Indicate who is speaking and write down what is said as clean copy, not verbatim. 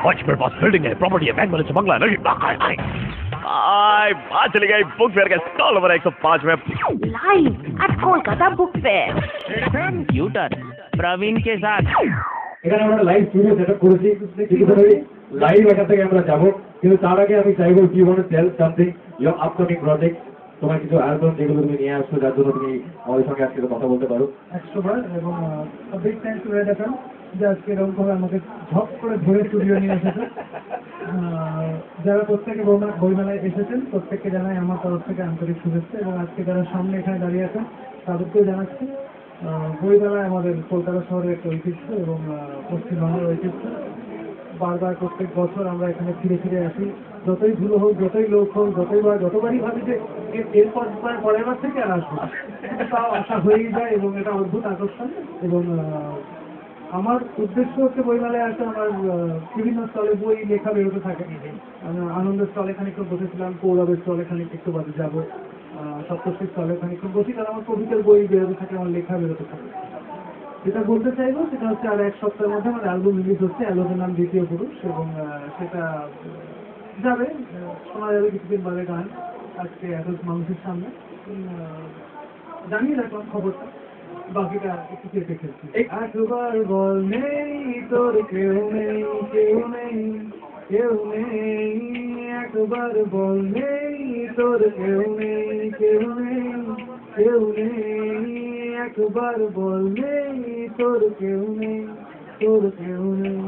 Speaker 1: पांच मेरे पास बिल्डिंग है, प्रॉपर्टी है, बैंक बैलेंस है, बंगला है, नहीं आय चली गई बुक फेयर का स्टॉल नंबर 105 में
Speaker 2: live at Kolkata book fair
Speaker 3: यूटर प्रवीण के साथ
Speaker 4: এখানে আমরা লাইভ স্টুডিও সেটআপ করেছি কিন্তু লাইভ এখান থেকে আমরা যাব কিন্তু তার আগে আমি চাইবো কি want to tell something your upcoming project তোমার কিছু অ্যালবাম যেগুলো তুমি নিয়ে আসছো যার জন্য তুমি আমাদের সঙ্গে আজকে কথা বলতে পারো
Speaker 5: এক্সট্রোভার্ট এবং big thanks to red FM যে আজকে এরকম করে আমাকে ঝপ করে ধরে স্টুডিও নিয়ে এসেছে যারা প্রত্যেকে বইমেলায় এসেছেন প্রত্যেককে জানাই আমার তরফ থেকে আন্তরিক শুভেচ্ছা এবং আজকে যারা সামনে এখানে দাঁড়িয়ে আছেন তাদেরকেও জানাচ্ছি বইমেলায় আমাদের কলকাতা শহরের একটা ঐতিহ্য এবং পশ্চিমবঙ্গের ঐতিহ্য বারবার প্রত্যেক বছর আমরা এখানে ফিরে ফিরে আসি যতই ধুলো হোক যতই লোক হোক যতবারই ভাবি যে এরপর পরের বার থেকে আর আসবো তাও আশা হয়েই যায় এবং এটা অদ্ভুত আকর্ষণ এবং আমার উদ্দেশ্য হচ্ছে বইমেলায় আসে আমার বিভিন্ন স্থলে বই লেখা বেরোতে থাকে আনন্দের স্থলে খানিকক্ষণ বসেছিলাম কৌরবের স্থলে খানিক একটু বাদে যাবো সপ্তর্ষির স্থলে খানিকক্ষণ বসি কারণ আমার কবিতার বই বেরোতে থাকে আমার লেখা বেরোতে থাকে যেটা বলতে চাইবো সেটা হচ্ছে আর এক সপ্তাহের মধ্যে আমার অ্যালবাম রিলিজ হচ্ছে অ্যালবামের নাম দ্বিতীয় পুরুষ এবং সেটা যাবে শোনা যাবে কিছুদিন বাদে গান আজকে এত মানুষের সামনে জানিয়ে রাখলাম খবরটা বাকিটা একটু চেপে খেলছি একবার বল নেই তোর কেউ নেই কেউ নেই কেউ নেই একবার বল নেই তোর কেউ নেই কেউ নেই কেউ নেই একবার বল নেই তোর কেউ নেই তোর কেউ নেই